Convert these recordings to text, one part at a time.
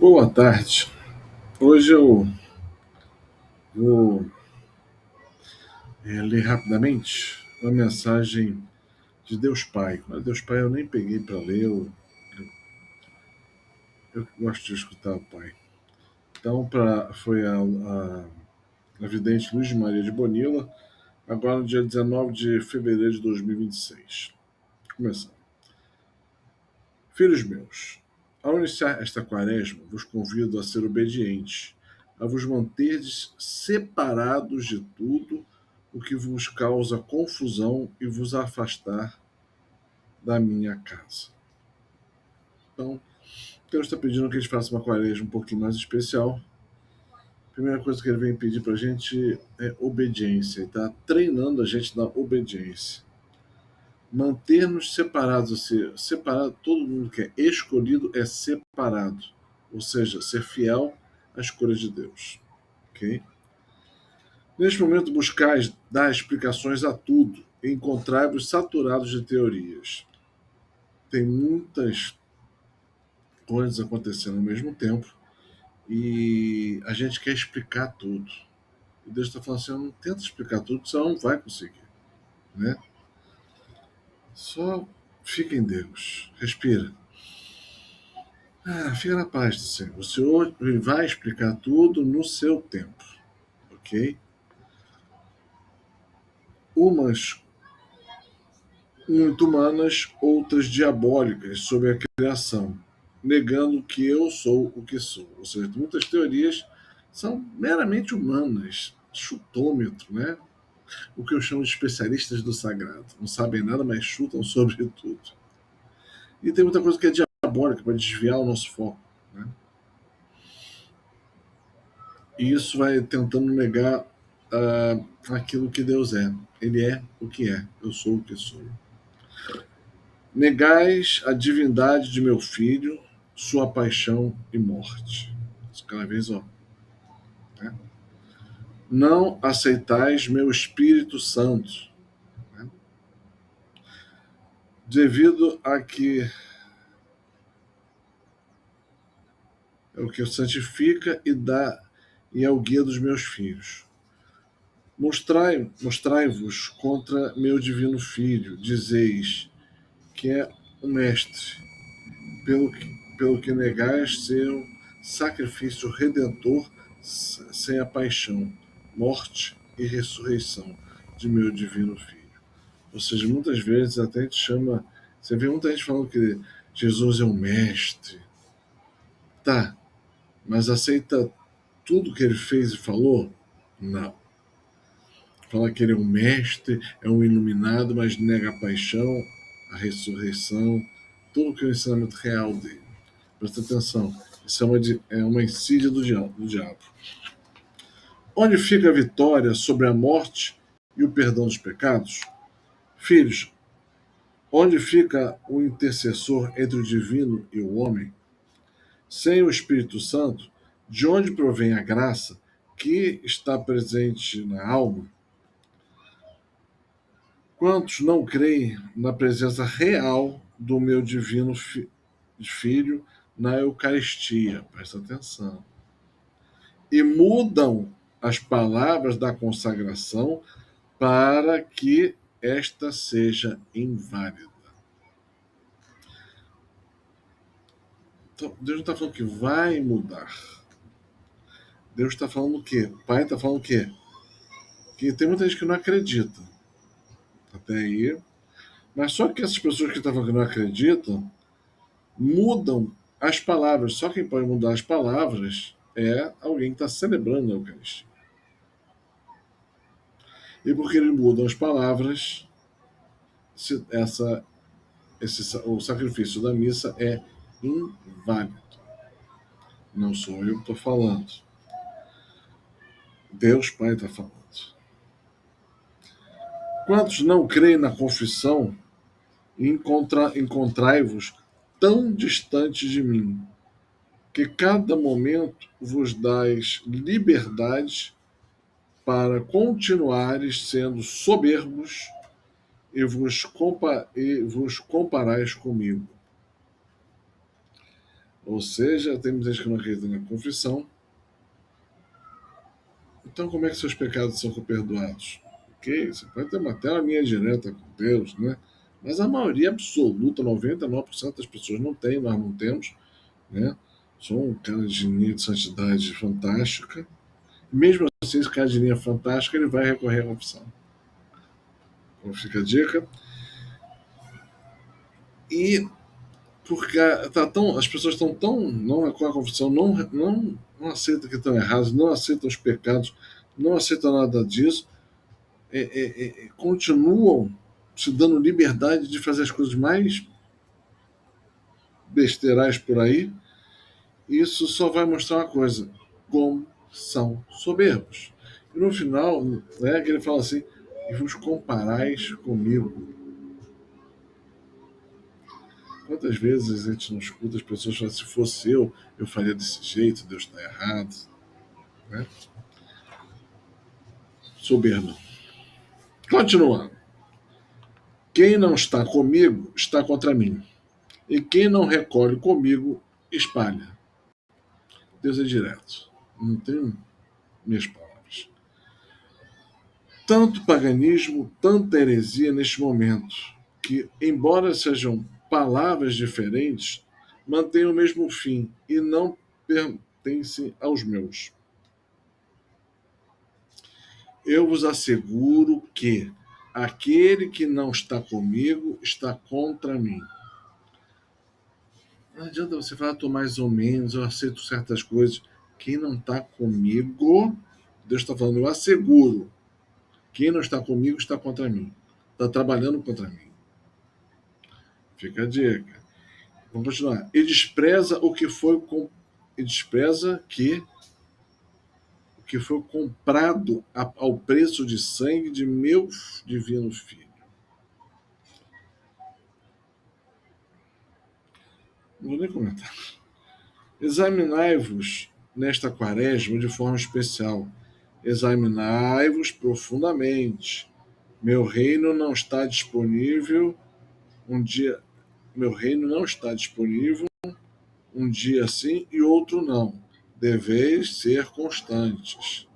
Boa tarde. Hoje eu vou ler rapidamente uma mensagem de Deus Pai. Mas Deus Pai eu nem peguei para ler, eu gosto de escutar o Pai. Então, foi a vidente Luz de Maria de Bonilla, agora no dia 19 de fevereiro de 2026. Começando. Filhos meus, ao iniciar esta quaresma, vos convido a ser obedientes, a vos manterdes separados de tudo o que vos causa confusão e vos afastar da minha casa. Então, Deus está pedindo que a gente faça uma quaresma um pouquinho mais especial. A primeira coisa que ele vem pedir para a gente é obediência. Ele está treinando a gente na obediência. Manter-nos separados, ou seja, separado, todo mundo que é escolhido é separado, ou seja, ser fiel à escolha de Deus. Ok? Neste momento, buscais dar explicações a tudo e encontrai-vos saturados de teorias. Tem muitas coisas acontecendo ao mesmo tempo e a gente quer explicar tudo. E Deus está falando assim: não tenta explicar tudo, você não vai conseguir. Né? Só fica em Deus, respira. Fica na paz do Senhor. O Senhor vai explicar tudo no seu tempo, ok? Umas muito humanas, outras diabólicas sobre a criação, negando que eu sou o que sou. Ou seja, muitas teorias são meramente humanas, chutômetro, né? O que eu chamo de especialistas do sagrado. Não sabem nada, mas chutam sobre tudo. E tem muita coisa que é diabólica para desviar o nosso foco, né? E isso vai tentando negar aquilo que Deus é. Ele é o que é. Eu sou o que sou. Negais a divindade de meu filho, sua paixão e morte. Cada vez, ó. Né? Não aceitais meu Espírito Santo, né? Devido a que é o que santifica e dá e é o guia dos meus filhos. Mostrai-vos contra meu divino filho, dizeis que é o mestre, pelo que negais seu sacrifício redentor sem a paixão, morte e ressurreição de meu divino filho. Ou seja, muitas vezes até a gente chama, você vê muita gente falando que Jesus é um mestre. Tá, mas aceita tudo que ele fez e falou? Não. Fala que ele é um mestre, é um iluminado, mas nega a paixão, a ressurreição, tudo que é o ensinamento real dele. Presta atenção, isso é uma insídia do diabo. Onde fica a vitória sobre a morte e o perdão dos pecados? Filhos, onde fica o intercessor entre o divino e o homem? Sem o Espírito Santo, de onde provém a graça que está presente na alma? Quantos não creem na presença real do meu divino Filho na Eucaristia? Presta atenção. E mudam as palavras da consagração para que esta seja inválida. Então, Deus não está falando que vai mudar. Deus está falando o quê? O Pai está falando o quê? Que tem muita gente que não acredita. Até aí. Mas só que essas pessoas que estavam que não acreditam mudam as palavras. Só quem pode mudar as palavras é alguém que está celebrando a Eucaristia. E porque eles mudam as palavras, o sacrifício da missa é inválido. Não sou eu que estou falando. Deus Pai está falando. Quantos não creem na confissão, encontrai-vos tão distantes de mim, que cada momento vos dais liberdade para continuares sendo soberbos e vos, e vos comparais comigo. Ou seja, tem muita gente que não acredita na confissão. Então, como é que seus pecados são perdoados? Ok, você pode ter até uma linha direta com Deus, né? Mas a maioria absoluta, 99% das pessoas não tem, nós não temos, né? Sou um cara de linha de santidade fantástica. Mesmo assim, esse cara de linha fantástica, ele vai recorrer à confissão. Então fica a dica. E porque as pessoas estão tão não com a confissão, não aceitam que estão errados, não aceitam os pecados, não aceitam nada disso, continuam se dando liberdade de fazer as coisas mais besteirais por aí. Isso só vai mostrar uma coisa: como são soberbos. E no final, né, que ele fala assim: e vos comparais comigo. Quantas vezes a gente não escuta as pessoas falando: se fosse eu faria desse jeito, Deus está errado. Né? Soberba. Continuando. Quem não está comigo está contra mim. E quem não recolhe comigo espalha. Deus é direto. Não tem minhas palavras. Tanto paganismo, tanta heresia neste momento, que, embora sejam palavras diferentes, mantêm o mesmo fim e não pertencem aos meus. Eu vos asseguro que aquele que não está comigo está contra mim. Não adianta você falar, estou mais ou menos, eu aceito certas coisas. Quem não está comigo, Deus está falando, eu asseguro. Quem não está comigo está contra mim. Está trabalhando contra mim. Fica a dica. Vamos continuar. E despreza o que foi e despreza o que foi comprado ao preço de sangue de meu divino filho. Não vou nem comentar. Examinai-vos nesta quaresma de forma especial. Examinai-vos profundamente. Meu reino não está disponível um dia. Meu reino não está disponível um dia sim e outro não. Deveis ser constantes.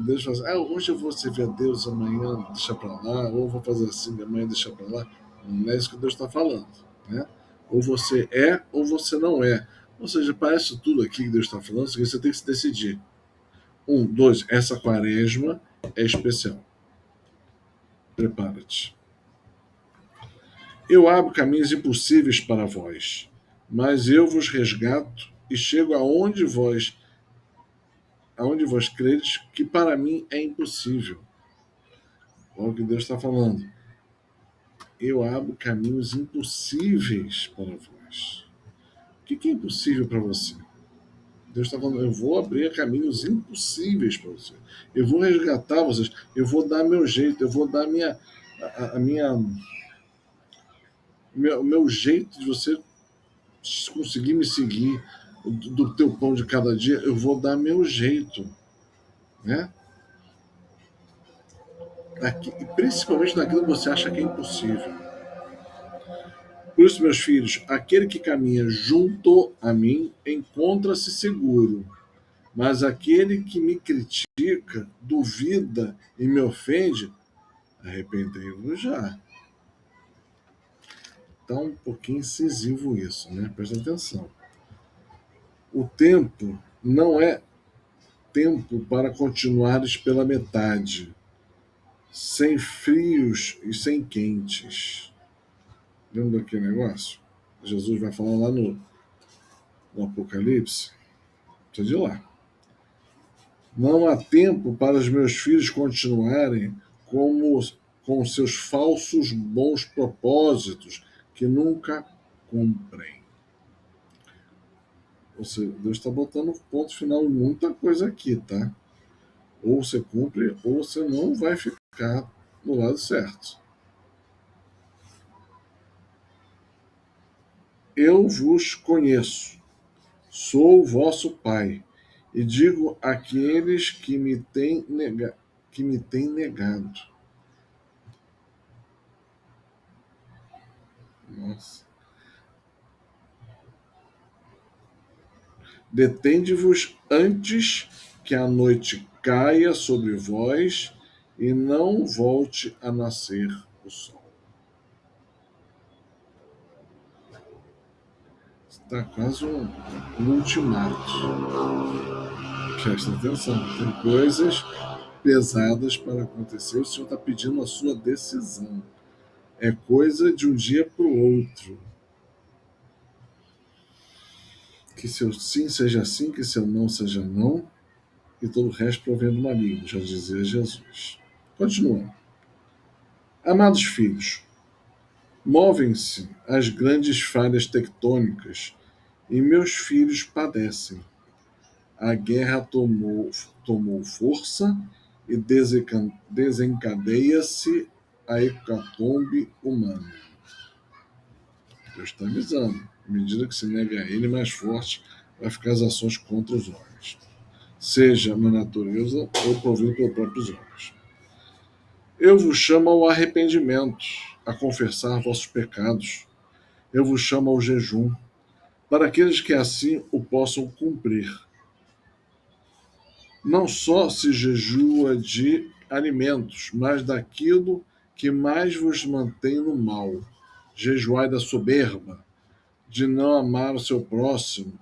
Deus fala assim, hoje eu vou servir a Deus, amanhã deixa para lá, ou vou fazer assim, amanhã deixa para lá. Não é isso que Deus está falando. Né? Ou você é, ou você não é. Ou seja, parece tudo aqui que Deus está falando, você tem que se decidir. 2, essa quaresma é especial. Prepara-te. Eu abro caminhos impossíveis para vós, mas eu vos resgato e chego aonde vós credes que para mim é impossível. Olha o que Deus está falando. Eu abro caminhos impossíveis para vós. O que é impossível para você? Deus está falando, eu vou abrir caminhos impossíveis para você. Eu vou resgatar vocês. Eu vou dar meu jeito. Eu vou dar o meu jeito de você conseguir me seguir do teu pão de cada dia. Eu vou dar meu jeito, né? E principalmente naquilo que você acha que é impossível. Por isso, meus filhos, aquele que caminha junto a mim encontra-se seguro, mas aquele que me critica, duvida e me ofende, arrependei-vos já. Tá um pouquinho incisivo isso, né? Presta atenção. O tempo não é tempo para continuares pela metade, sem frios e sem quentes. Lembra daquele negócio? Jesus vai falar lá no Apocalipse. Precisa de lá. Não há tempo para os meus filhos continuarem com seus falsos bons propósitos que nunca cumprem. Ou seja, Deus está botando ponto final em muita coisa aqui, tá? Ou você cumpre, ou você não vai ficar do lado certo. Eu vos conheço, sou o vosso Pai, e digo àqueles que me têm negado. Nossa. Detende-vos antes que a noite caia sobre vós e não volte a nascer o sol. Está quase um ultimato. Presta atenção, tem coisas pesadas para acontecer, o Senhor está pedindo a sua decisão. É coisa de um dia para o outro. Que seu sim seja sim, que seu não seja não, e todo o resto provém do maligno, já dizia Jesus. Continuando. Amados filhos, movem-se as grandes falhas tectônicas e meus filhos padecem. A guerra tomou força e desencadeia-se a hecatombe humana. Deus está avisando. À medida que se nega a ele, mais forte vai ficar as ações contra os homens. Seja na natureza ou provido pelos próprios homens. Eu vos chamo ao arrependimento, a confessar vossos pecados. Eu vos chamo ao jejum, para aqueles que assim o possam cumprir. Não só se jejua de alimentos, mas daquilo que mais vos mantém no mal. Jejuai da soberba, de não amar o seu próximo.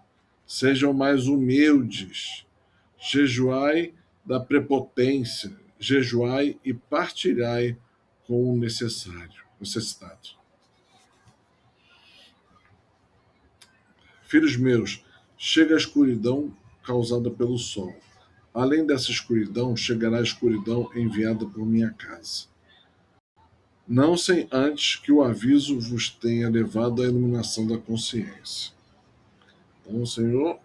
Sejam mais humildes. Jejuai da prepotência. Jejuai e partilhai com o necessitado. Filhos meus, chega a escuridão causada pelo sol. Além dessa escuridão, chegará a escuridão enviada por minha casa. Não sem antes que o aviso vos tenha levado à iluminação da consciência. Então o Senhor,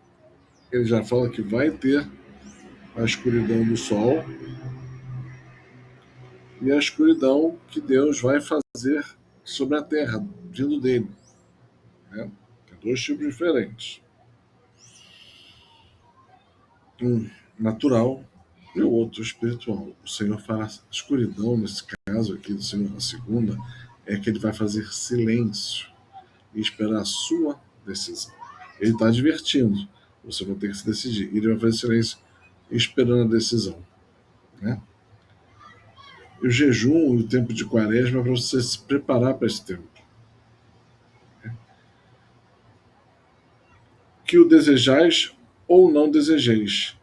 ele já fala que vai ter a escuridão do sol e a escuridão que Deus vai fazer sobre a terra, vindo dele. Né? Tem dois tipos diferentes. Um natural e o outro espiritual. O Senhor fará escuridão, nesse caso aqui do Senhor, na segunda, é que ele vai fazer silêncio e esperar a sua decisão. Ele está advertindo, você vai ter que se decidir. Ele vai fazer silêncio esperando a decisão. Né? E o jejum e o tempo de quaresma é para você se preparar para esse tempo. Que o desejais ou não desejeis.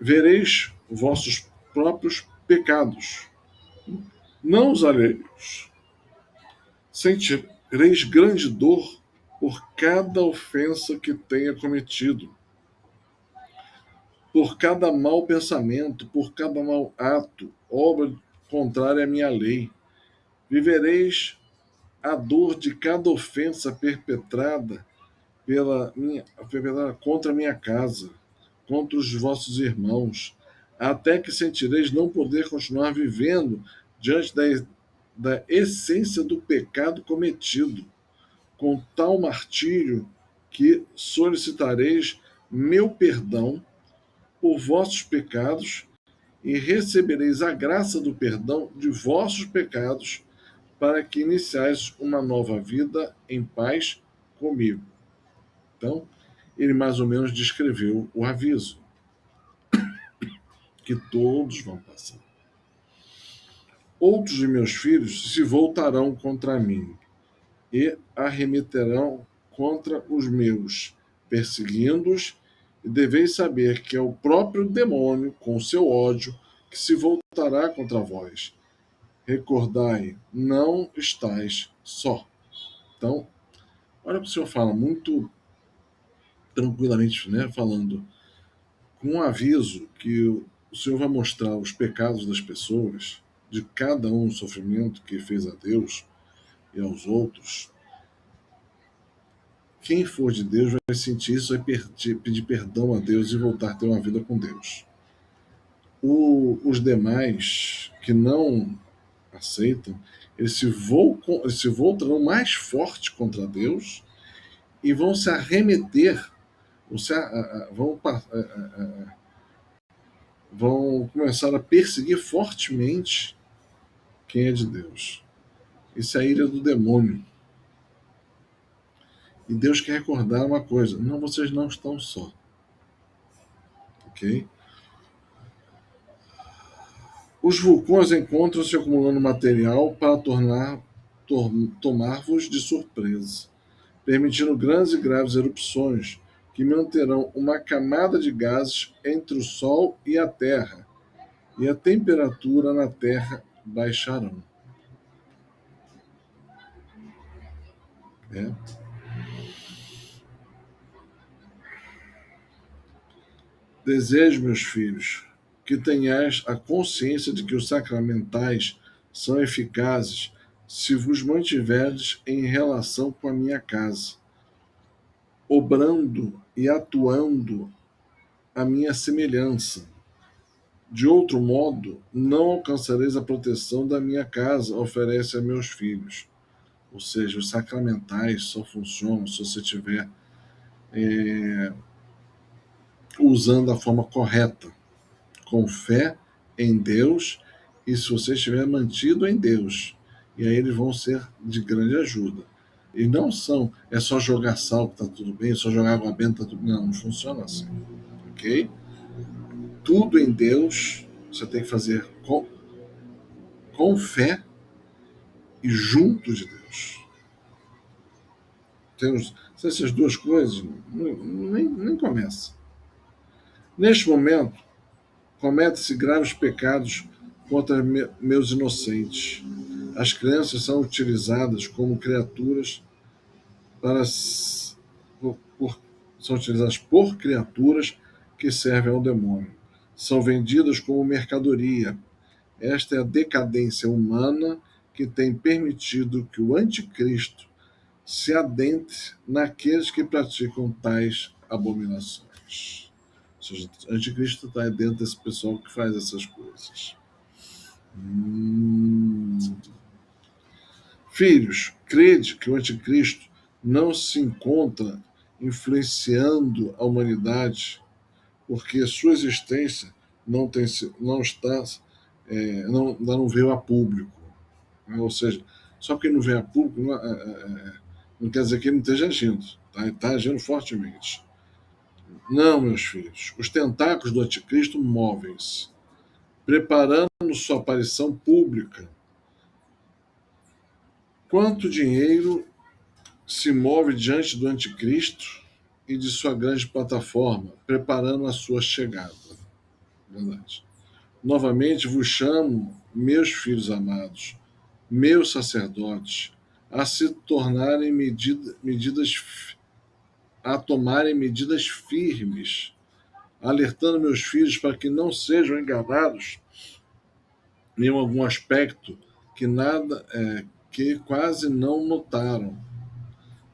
Vereis vossos próprios pecados, não os alheios. Sentireis grande dor por cada ofensa que tenha cometido, por cada mau pensamento, por cada mau ato, obra contrária à minha lei. Vivereis a dor de cada ofensa perpetrada contra a minha casa, contra os vossos irmãos, até que sentireis não poder continuar vivendo diante da essência do pecado cometido, com tal martírio que solicitareis meu perdão por vossos pecados e recebereis a graça do perdão de vossos pecados para que iniciais uma nova vida em paz comigo. Então, ele mais ou menos descreveu o aviso que todos vão passar. Outros de meus filhos se voltarão contra mim e arremeterão contra os meus, perseguindo-os, e deveis saber que é o próprio demônio, com seu ódio, que se voltará contra vós. Recordai, não estais só. Então, olha o que o Senhor fala muito tranquilamente, né? Falando com um aviso que o Senhor vai mostrar os pecados das pessoas, de cada um o sofrimento que fez a Deus e aos outros. Quem for de Deus vai sentir isso, vai pedir perdão a Deus e voltar a ter uma vida com Deus. Os demais que não aceitam, eles se voltarão mais forte contra Deus e vão se arremeter, vão começar a perseguir fortemente quem é de Deus. Isso é a ira do demônio. E Deus quer recordar uma coisa: não, vocês não estão só, ok? Os vulcões encontram-se acumulando material para tomar-vos de surpresa, permitindo grandes e graves erupções que manterão uma camada de gases entre o Sol e a Terra, e a temperatura na Terra baixarão. Né? Desejo, meus filhos, que tenhais a consciência de que os sacramentais são eficazes se vos mantiverdes em relação com a minha casa, obrando e atuando à minha semelhança. De outro modo, não alcançareis a proteção da minha casa, oferece a meus filhos. Ou seja, os sacramentais só funcionam se você estiver usando da forma correta, com fé em Deus, e se você estiver mantido em Deus. E aí eles vão ser de grande ajuda. E não são, é só jogar sal que está tudo bem, é só jogar água benta está tudo bem. Não, não funciona assim. Ok? Tudo em Deus você tem que fazer com fé e junto de Deus. Temos essas duas coisas, nem começa. Neste momento, comete-se graves pecados contra meus inocentes. As crianças são utilizadas como criaturas para são utilizadas por criaturas que servem ao demônio. São vendidas como mercadoria. Esta é a decadência humana que tem permitido que o anticristo se adentre naqueles que praticam tais abominações. Ou seja, o anticristo está dentro desse pessoal que faz essas coisas. Filhos, crede que o anticristo não se encontra influenciando a humanidade porque sua existência não está, não veio a público. Né? Ou seja, só porque não veio a público não quer dizer que ele não esteja agindo. Tá? Está agindo fortemente. Não, meus filhos, os tentáculos do anticristo movem-se, preparando sua aparição pública. Quanto dinheiro se move diante do anticristo e de sua grande plataforma, preparando a sua chegada. Verdade. Novamente vos chamo, meus filhos amados, meus sacerdotes, a se tornarem a tomarem medidas firmes, alertando meus filhos para que não sejam enganados em algum aspecto que quase não notaram,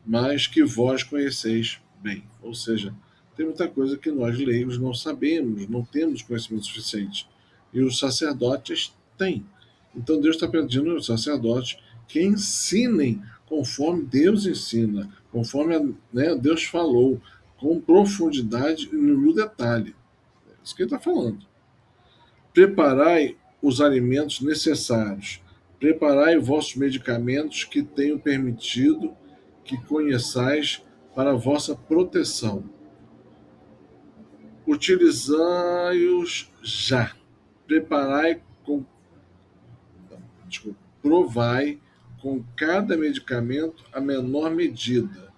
mas que vós conheceis bem. Ou seja, tem muita coisa que nós leigos não sabemos, não temos conhecimento suficiente. E os sacerdotes têm. Então Deus está pedindo aos sacerdotes que ensinem conforme Deus ensina, conforme Deus falou, com profundidade e no detalhe. É isso que ele está falando. Preparai os alimentos necessários. Preparai vossos medicamentos que tenho permitido que conheçais para a vossa proteção. Utilizai-os já. Preparai com. Desculpa, provai com cada medicamento a menor medida,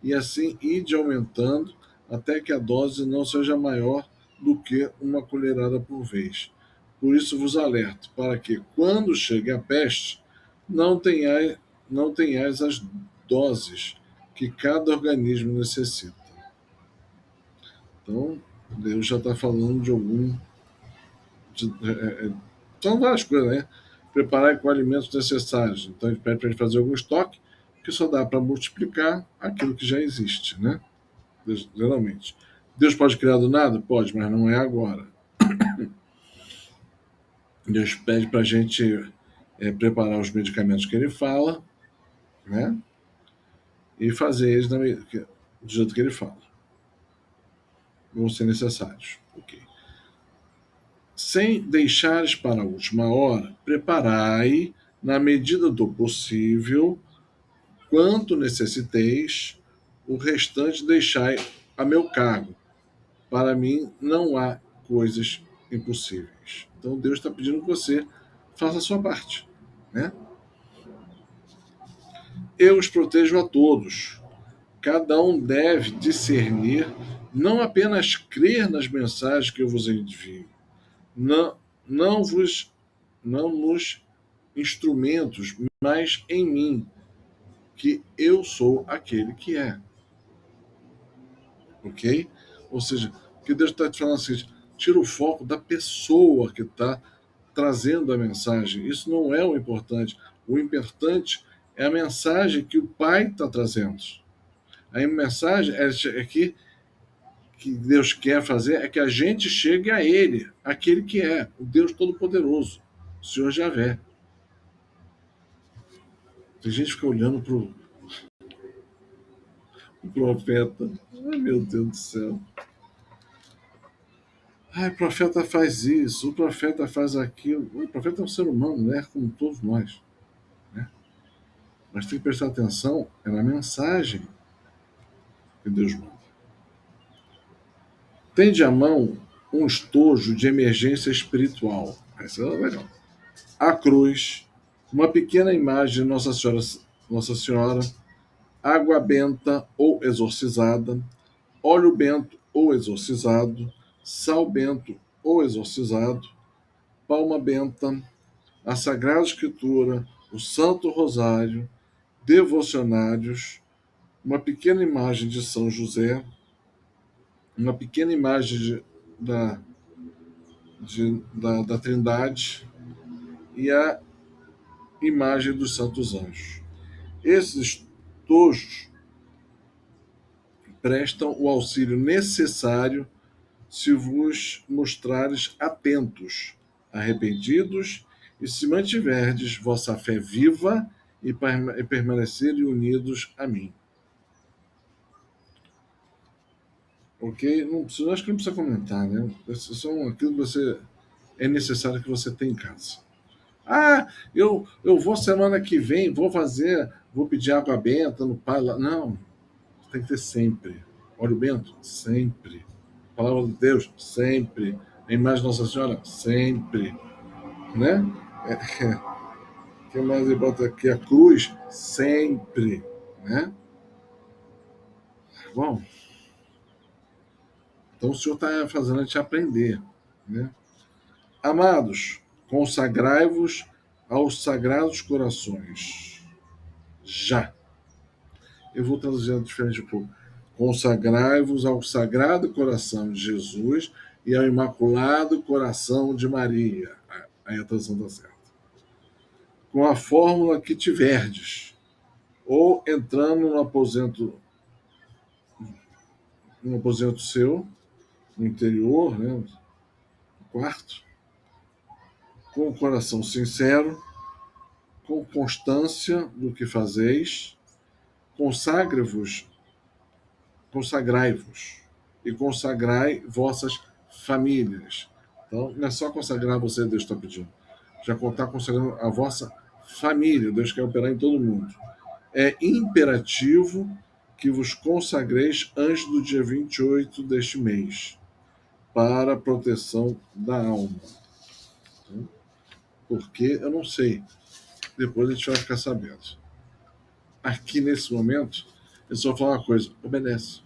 e assim ide aumentando até que a dose não seja maior do que uma colherada por vez. Por isso vos alerto, para que, quando chegue a peste, não tenhais as doses que cada organismo necessita. Então, Deus já está falando de algum. São várias coisas, né? Preparar com alimentos necessários. Então, ele pede para ele fazer algum estoque, que só dá para multiplicar aquilo que já existe, né? Geralmente. Deus pode criar do nada? Pode, mas não é agora. Deus pede para a gente preparar os medicamentos que ele fala, né? E fazer eles do jeito que ele fala. Vão ser necessários. Ok. Sem deixares para a última hora, preparai, na medida do possível, quanto necessiteis, o restante deixai a meu cargo. Para mim não há coisas impossíveis. Então Deus está pedindo que você faça a sua parte, né? Eu os protejo a todos. Cada um deve discernir, não apenas crer nas mensagens que eu vos envio, não, não vos, não nos instrumentos, mas em mim, que eu sou aquele que é. Ok? Ou seja, o que Deus está te falando assim, tira o foco da pessoa que está trazendo a mensagem. Isso não é o importante. O importante é a mensagem que o Pai está trazendo. A mensagem é que Deus quer fazer é que a gente chegue a Ele, aquele que é o Deus Todo-Poderoso, o Senhor Javé. Tem gente que fica olhando para o profeta. Ai, meu Deus do céu. Ai, o profeta faz isso, o profeta faz aquilo. O profeta é um ser humano, né? Como todos nós. Né? Mas tem que prestar atenção na mensagem que Deus manda. Tende à mão um estojo de emergência espiritual. Isso é legal. A cruz, uma pequena imagem de Nossa Senhora, água benta ou exorcizada, óleo bento ou exorcizado, sal bento ou exorcizado, palma benta, a Sagrada Escritura, o Santo Rosário, devocionários, uma pequena imagem de São José, uma pequena imagem da, da Trindade e a imagem dos Santos Anjos. Esses tojos prestam o auxílio necessário se vos mostrares atentos, arrependidos e se mantiverdes vossa fé viva e permanecerem unidos a mim. Ok? Não precisa, acho que não precisa comentar, né? Isso são aquilo que você é necessário que você tenha em casa. Ah, eu vou semana que vem, vou pedir água benta no pai lá. Não, tem que ter sempre. Óleo bento? Sempre. Palavra de Deus? Sempre. A imagem de Nossa Senhora? Sempre. Né? Que mais ele bota aqui? A cruz? Sempre. Né? Bom, então o Senhor está fazendo a gente aprender. Né? Amados, consagrai-vos aos sagrados corações. Já. Eu vou traduzir diferente um pouco. Consagrai-vos ao Sagrado Coração de Jesus e ao Imaculado Coração de Maria. Aí a tradução está certa. Com a fórmula que tiverdes, ou entrando no aposento seu, no interior, né, no quarto, com o coração sincero, com constância do que fazeis, consagrai-vos e consagrai vossas famílias. Então, não é só consagrar você, Deus está pedindo. Já está consagrando a vossa família. Deus quer operar em todo mundo. É imperativo que vos consagreis antes do dia 28 deste mês, para a proteção da alma. Porque eu não sei. Depois a gente vai ficar sabendo. Aqui nesse momento, eu só vou falar uma coisa: obedece.